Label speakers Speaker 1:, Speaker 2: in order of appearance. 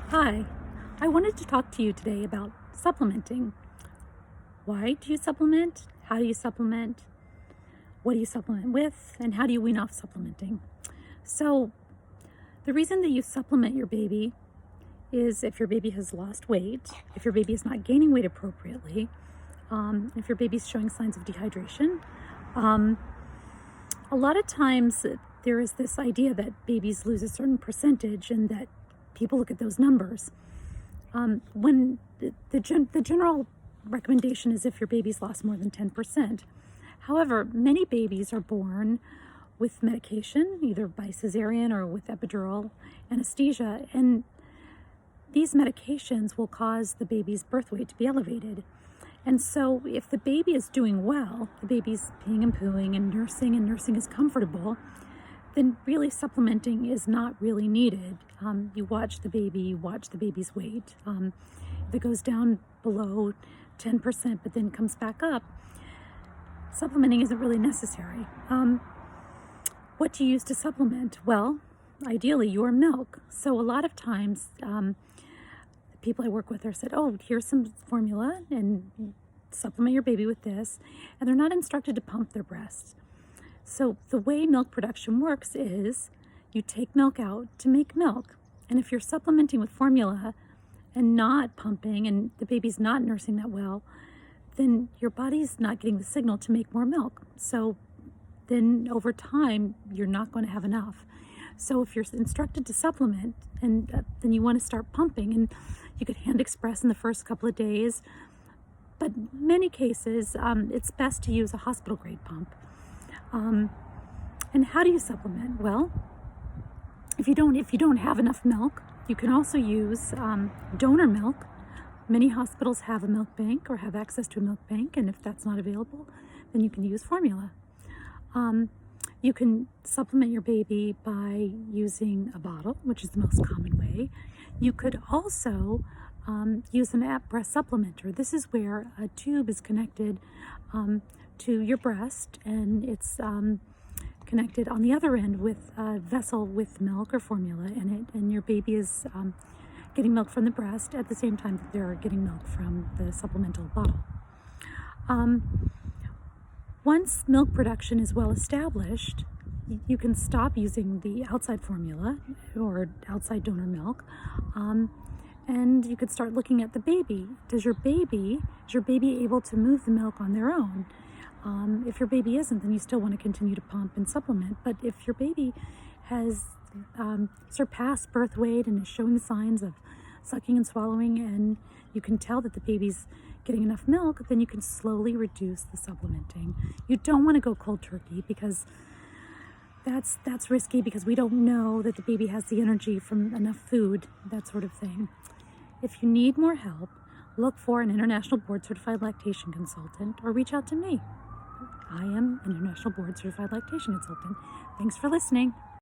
Speaker 1: Hi, I wanted to talk to you today about supplementing. Why do you supplement? How do you supplement? What do you supplement with? And how do you wean off supplementing? So, the reason that you supplement your baby is if your baby has lost weight, if your baby is not gaining weight appropriately, if your baby's showing signs of dehydration. A lot of times there is this idea that babies lose a certain percentage and that people look at those numbers. When the general recommendation is if your baby's lost more than 10%. However, many babies are born with medication, either by cesarean or with epidural anesthesia, and these medications will cause the baby's birth weight to be elevated. And so if the baby is doing well, the baby's peeing and pooing and nursing is comfortable, then really supplementing is not really needed. You watch the baby, you watch the baby's weight. If it goes down below 10% but then comes back up, supplementing isn't really necessary. What do you use to supplement? Well, ideally your milk. So a lot of times, the people I work with are said, oh, here's some formula and supplement your baby with this. And they're not instructed to pump their breasts. So the way milk production works is you take milk out to make milk. And if you're supplementing with formula and not pumping and the baby's not nursing that well, then your body's not getting the signal to make more milk. So then over time, you're not going to have enough. So if you're instructed to supplement and then you want to start pumping, and you could hand express in the first couple of days, but many cases, it's best to use a hospital grade pump. And how do you supplement? Well, if you don't have enough milk, you can also use donor milk. Many hospitals have a milk bank or have access to a milk bank, and if that's not available, then you can use formula. You can supplement your baby by using a bottle, which is the most common way. You could also use an app breast supplementer. This is where a tube is connected to your breast, and it's connected on the other end with a vessel with milk or formula in it, and your baby is getting milk from the breast at the same time that they're getting milk from the supplemental bottle. Once milk production is well established, you can stop using the outside formula or outside donor milk, and you could start looking at the baby. Is your baby able to move the milk on their own? If your baby isn't, then you still want to continue to pump and supplement. But if your baby has surpassed birth weight and is showing signs of sucking and swallowing, and you can tell that the baby's getting enough milk, then you can slowly reduce the supplementing. You don't want to go cold turkey because that's risky, because we don't know that the baby has the energy from enough food, that sort of thing. If you need more help, look for an international board certified lactation consultant or reach out to me. I am an international board certified lactation consultant. Thanks for listening.